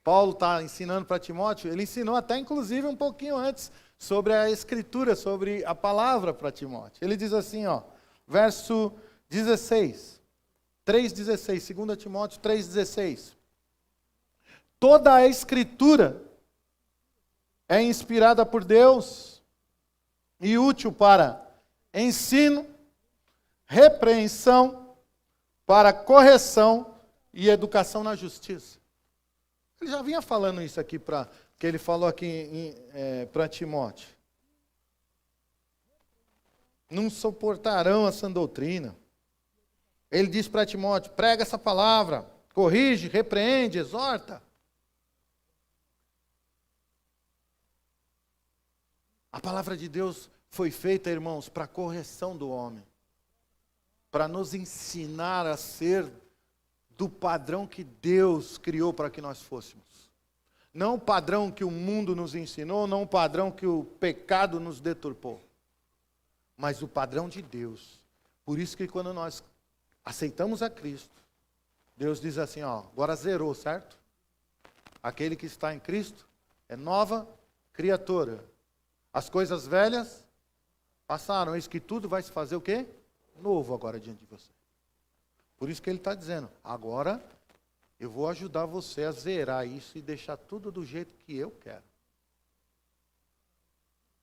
Speaker 1: Paulo está ensinando para Timóteo, ele ensinou até, inclusive, um pouquinho antes, sobre a Escritura, sobre a palavra para Timóteo. Ele diz assim, ó, verso 16, 3,16, 2 Timóteo 3,16. Toda a Escritura é inspirada por Deus e útil para ensino, repreensão, para correção e educação na justiça. Ele já vinha falando isso aqui, que ele falou aqui para Timóteo. Não suportarão a sã doutrina. Ele diz para Timóteo, prega essa palavra, corrige, repreende, exorta. A palavra de Deus foi feita, irmãos, para a correção do homem. Para nos ensinar a ser do padrão que Deus criou para que nós fôssemos. Não o padrão que o mundo nos ensinou, não o padrão que o pecado nos deturpou. Mas o padrão de Deus. Por isso que quando nós aceitamos a Cristo, Deus diz assim, ó, agora zerou, certo? Aquele que está em Cristo é nova criatura. As coisas velhas passaram, eis que tudo vai se fazer o quê? Novo agora diante de você. Por isso que ele está dizendo, agora eu vou ajudar você a zerar isso e deixar tudo do jeito que eu quero.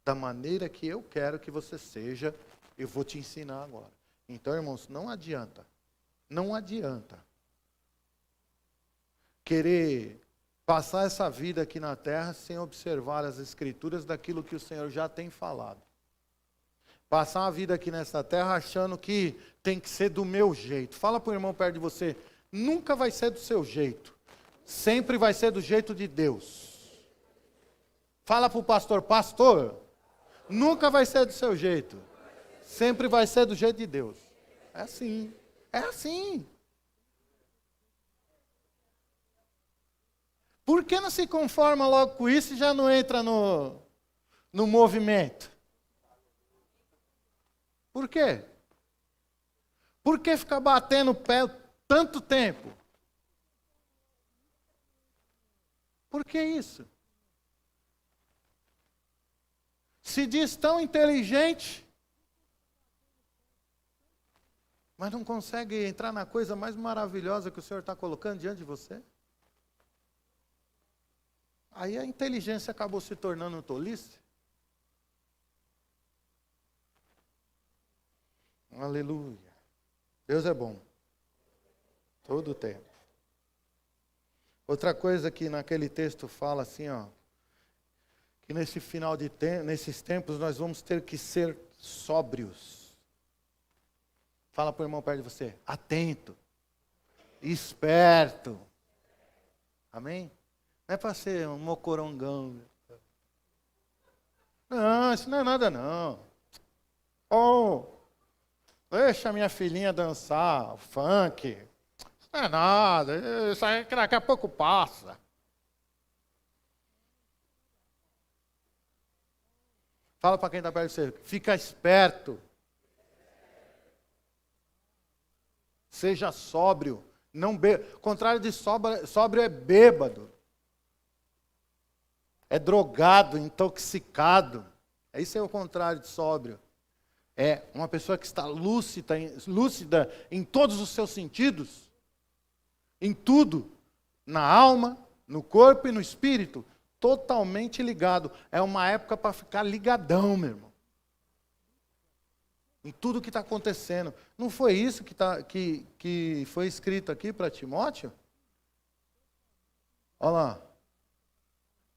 Speaker 1: Da maneira que eu quero que você seja, eu vou te ensinar agora. Então, irmãos, não adianta querer passar essa vida aqui na terra sem observar as escrituras daquilo que o Senhor já tem falado. Passar a vida aqui nessa terra achando que tem que ser do meu jeito. Fala para o irmão perto de você, nunca vai ser do seu jeito. Sempre vai ser do jeito de Deus. Fala para o pastor, pastor, nunca vai ser do seu jeito. Sempre vai ser do jeito de Deus. É assim. É assim. Por que não se conforma logo com isso e já não entra no movimento? Por quê? Por que ficar batendo o pé tanto tempo? Por que isso? Se diz tão inteligente, mas não consegue entrar na coisa mais maravilhosa que o Senhor está colocando diante de você? Aí a inteligência acabou se tornando tolice. Aleluia. Deus é bom. Todo o tempo. Outra coisa que naquele texto fala assim, ó, que nesse final de nesses tempos nós vamos ter que ser sóbrios. Fala para o irmão perto de você, atento, esperto. Amém? Não é para ser um mocorongão. Não, isso não é nada não. Oh, deixa minha filhinha dançar funk. Isso não é nada, isso aí daqui a pouco passa. Fala para quem está perto de você, fica esperto. Seja sóbrio. Não contrário de sóbrio é bêbado. É drogado, intoxicado. Isso é o contrário de sóbrio. É uma pessoa que está lúcida em todos os seus sentidos. Em tudo. Na alma, no corpo e no espírito. Totalmente ligado. É uma época para ficar ligadão, meu irmão. Em tudo que está acontecendo. Não foi isso que foi escrito aqui para Timóteo? Olha lá.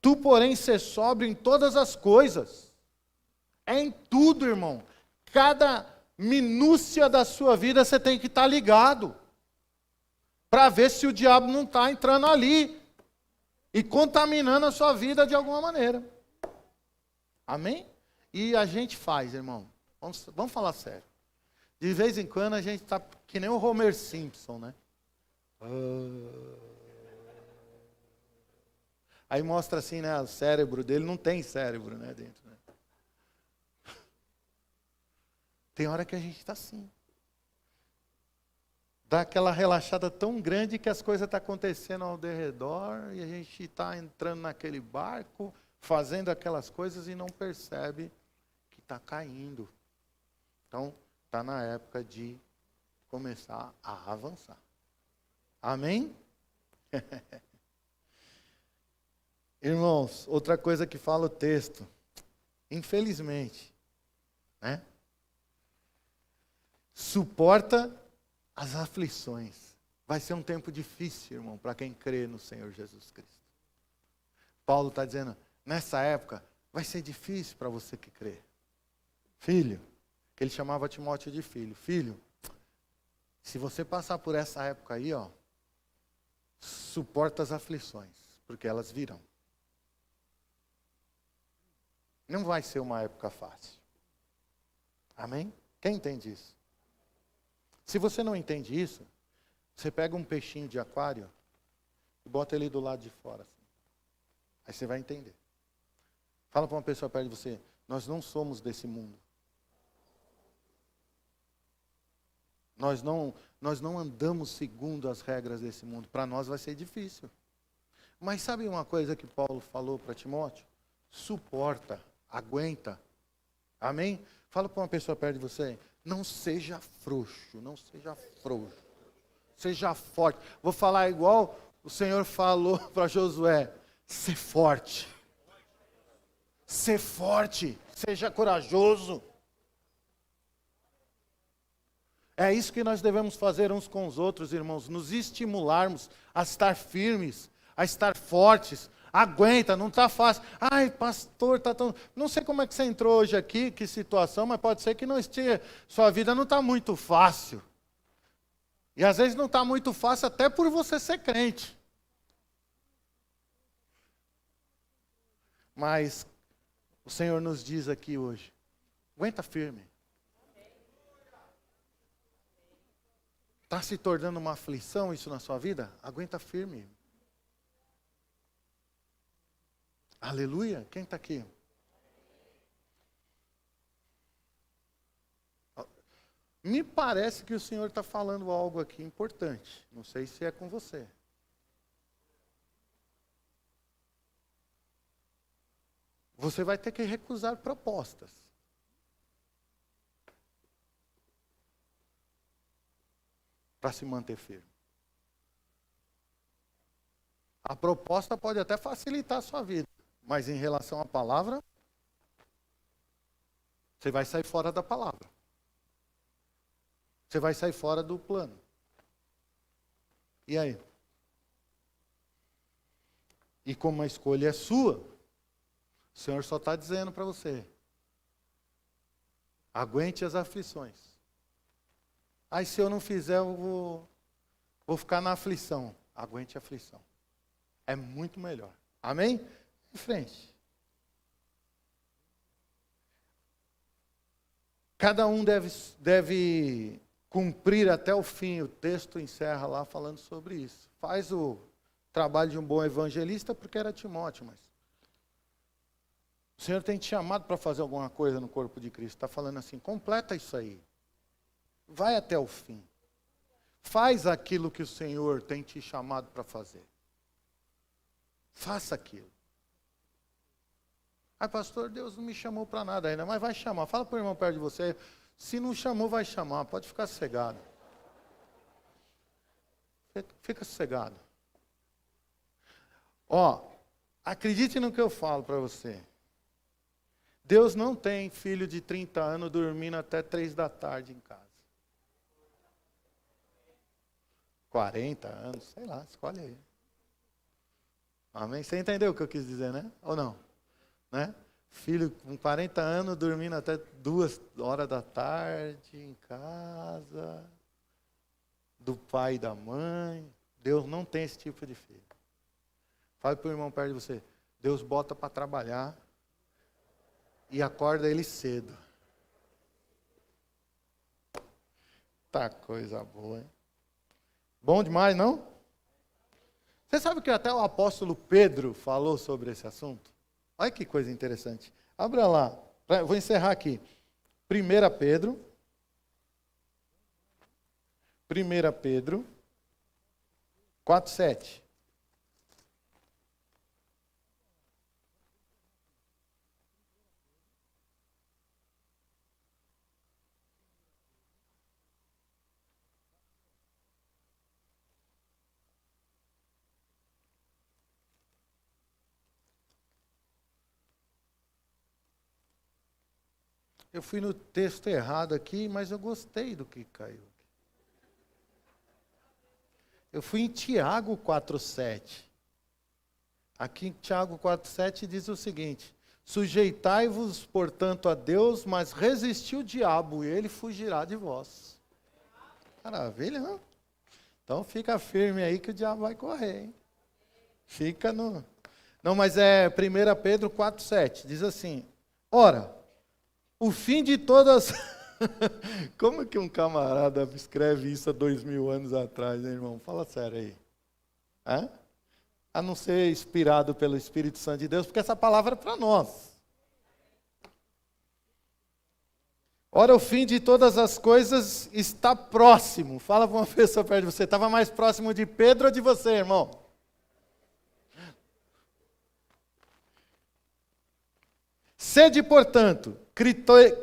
Speaker 1: Tu, porém, ser sóbrio em todas as coisas. É em tudo, irmão. Cada minúcia da sua vida você tem que estar ligado. Para ver se o diabo não está entrando ali. E contaminando a sua vida de alguma maneira. Amém? E a gente faz, irmão. Vamos falar sério. De vez em quando a gente está que nem o Homer Simpson, né? Aí mostra assim, né? O cérebro dele não tem cérebro, né? Dentro, né? Tem hora que a gente está assim. Dá aquela relaxada tão grande que as coisas estão acontecendo ao redor e a gente está entrando naquele barco, fazendo aquelas coisas e não percebe que está caindo. Então, está na época de começar a avançar. Amém? Irmãos, outra coisa que fala o texto. Infelizmente, né? Suporta as aflições. Vai ser um tempo difícil, irmão, para quem crê no Senhor Jesus Cristo. Paulo está dizendo, nessa época, vai ser difícil para você que crê. Filho, que ele chamava Timóteo de filho. Filho, se você passar por essa época aí, ó, suporta as aflições, porque elas virão. Não vai ser uma época fácil. Amém? Quem entende isso? Se você não entende isso, você pega um peixinho de aquário e bota ele do lado de fora. Assim. Aí você vai entender. Fala para uma pessoa perto de você, nós não somos desse mundo. Nós não andamos segundo as regras desse mundo. Para nós vai ser difícil. Mas sabe uma coisa que Paulo falou para Timóteo? Suporta Aguenta. Amém? Fala para uma pessoa perto de você. Não seja frouxo, não seja frouxo. Seja forte. Vou falar igual o Senhor falou para Josué. Ser forte. Ser forte. Seja corajoso. É isso que nós devemos fazer uns com os outros, irmãos. Nos estimularmos a estar firmes, a estar fortes. Aguenta, não está fácil. Ai, pastor, está tão... Não sei como é que você entrou hoje aqui, que situação, mas pode ser que não esteja... Sua vida não está muito fácil. E às vezes não está muito fácil até por você ser crente. Mas o Senhor nos diz aqui hoje, aguenta firme. Está se tornando uma aflição isso na sua vida? Aguenta firme. Aleluia. Quem está aqui? Me parece que o Senhor está falando algo aqui importante. Não sei se é com você. Você vai ter que recusar propostas. Para se manter firme. A proposta pode até facilitar a sua vida, mas em relação à palavra, você vai sair fora da palavra. Você vai sair fora do plano. E aí? E como a escolha é sua, o Senhor só está dizendo para você, aguente as aflições. Aí se eu não fizer, eu vou ficar na aflição. Aguente a aflição. É muito melhor. Amém? Em frente. Cada um deve cumprir até o fim. O texto encerra lá falando sobre isso. Faz o trabalho de um bom evangelista, porque era Timóteo, mas o Senhor tem te chamado para fazer alguma coisa no corpo de Cristo. Está falando assim, completa isso aí. Vai até o fim. Faz aquilo que o Senhor tem te chamado para fazer. Faça aquilo. Ai, pastor, Deus não me chamou para nada ainda, mas vai chamar. Fala para o irmão perto de você. Se não chamou, vai chamar. Pode ficar sossegado. Fica sossegado. Ó, acredite no que eu falo para você. Deus não tem filho de 30 anos dormindo até 3 da tarde em casa. 40 anos, sei lá, escolhe aí. Amém? Você entendeu o que eu quis dizer, né? Ou não? Né? Filho com 40 anos dormindo até 2 horas da tarde em casa, do pai e da mãe. Deus não tem esse tipo de filho. Fale para o irmão perto de você, Deus bota para trabalhar e acorda ele cedo. Tá coisa boa, hein? Bom demais, não? Você sabe que até o apóstolo Pedro falou sobre esse assunto? Olha que coisa interessante. Abra lá. Vou encerrar aqui. 1 Pedro. 1 Pedro 4:7. Eu fui no texto errado aqui, mas eu gostei do que caiu. Eu fui em Tiago 4:7. Aqui em Tiago 4:7 diz o seguinte: sujeitai-vos, portanto, a Deus, mas resisti o diabo, e ele fugirá de vós. Maravilha, não? Então fica firme aí que o diabo vai correr, hein? Fica no... Não, mas é 1 Pedro 4:7. Diz assim, ora... O fim de todas... Como que um camarada escreve isso há 2000 anos atrás, hein, irmão? Fala sério aí. Hã? A não ser inspirado pelo Espírito Santo de Deus, porque essa palavra é para nós. Ora, o fim de todas as coisas está próximo. Fala para uma pessoa perto de você. Estava mais próximo de Pedro ou de você, irmão? Sede, portanto,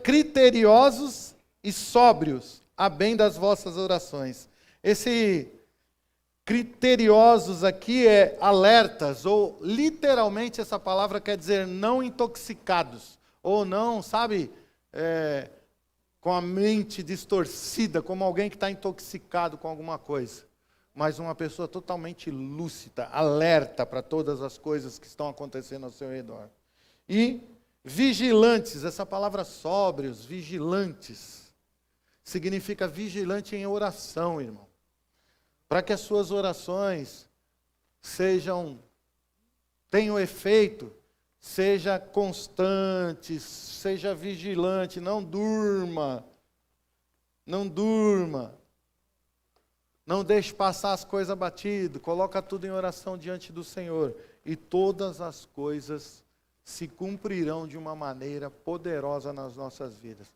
Speaker 1: criteriosos e sóbrios, a bem das vossas orações. Esse criteriosos aqui é alertas, ou literalmente essa palavra quer dizer não intoxicados, ou não, sabe, com a mente distorcida, como alguém que está intoxicado com alguma coisa. Mas uma pessoa totalmente lúcida, alerta para todas as coisas que estão acontecendo ao seu redor. E vigilantes, essa palavra sóbrios, vigilantes, significa vigilante em oração, irmão. Para que as suas orações tenham efeito, seja constante, seja vigilante, não durma, não deixe passar as coisas batido, coloca tudo em oração diante do Senhor, e todas as coisas se cumprirão de uma maneira poderosa nas nossas vidas.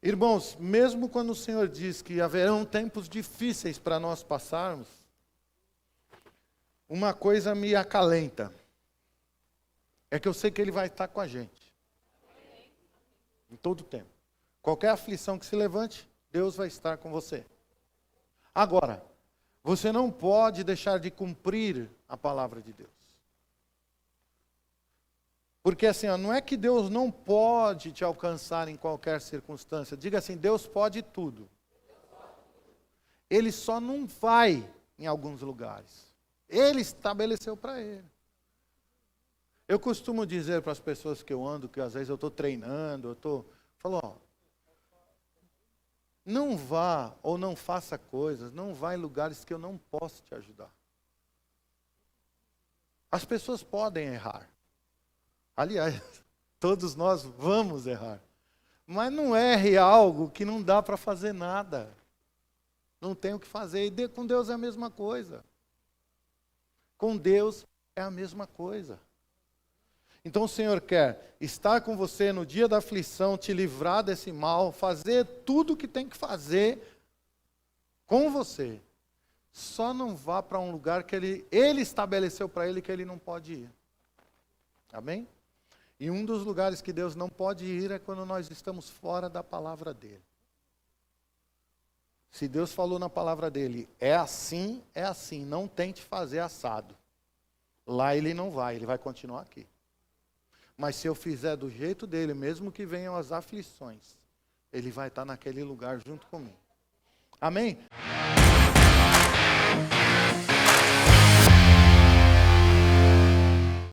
Speaker 1: Irmãos, mesmo quando o Senhor diz que haverão tempos difíceis para nós passarmos, uma coisa me acalenta, é que eu sei que Ele vai estar com a gente, em todo tempo. Qualquer aflição que se levante, Deus vai estar com você. Agora, você não pode deixar de cumprir a palavra de Deus. Porque assim, não é que Deus não pode te alcançar em qualquer circunstância. Diga assim, Deus pode tudo. Ele só não vai em alguns lugares. Ele estabeleceu para ele. Eu costumo dizer para as pessoas que eu ando, que às vezes eu estou treinando, falo, não vá ou não faça coisas, não vá em lugares que eu não posso te ajudar. As pessoas podem errar. Aliás, todos nós vamos errar. Mas não erre algo que não dá para fazer nada. Não tem o que fazer. E com Deus é a mesma coisa. Com Deus é a mesma coisa. Então o Senhor quer estar com você no dia da aflição, te livrar desse mal, fazer tudo o que tem que fazer com você. Só não vá para um lugar que ele estabeleceu para ele que ele não pode ir. Amém? E um dos lugares que Deus não pode ir é quando nós estamos fora da palavra dele. Se Deus falou na palavra dele, é assim, não tente fazer assado. Lá ele não vai, ele vai continuar aqui. Mas se eu fizer do jeito dele, mesmo que venham as aflições, ele vai estar naquele lugar junto comigo. Amém?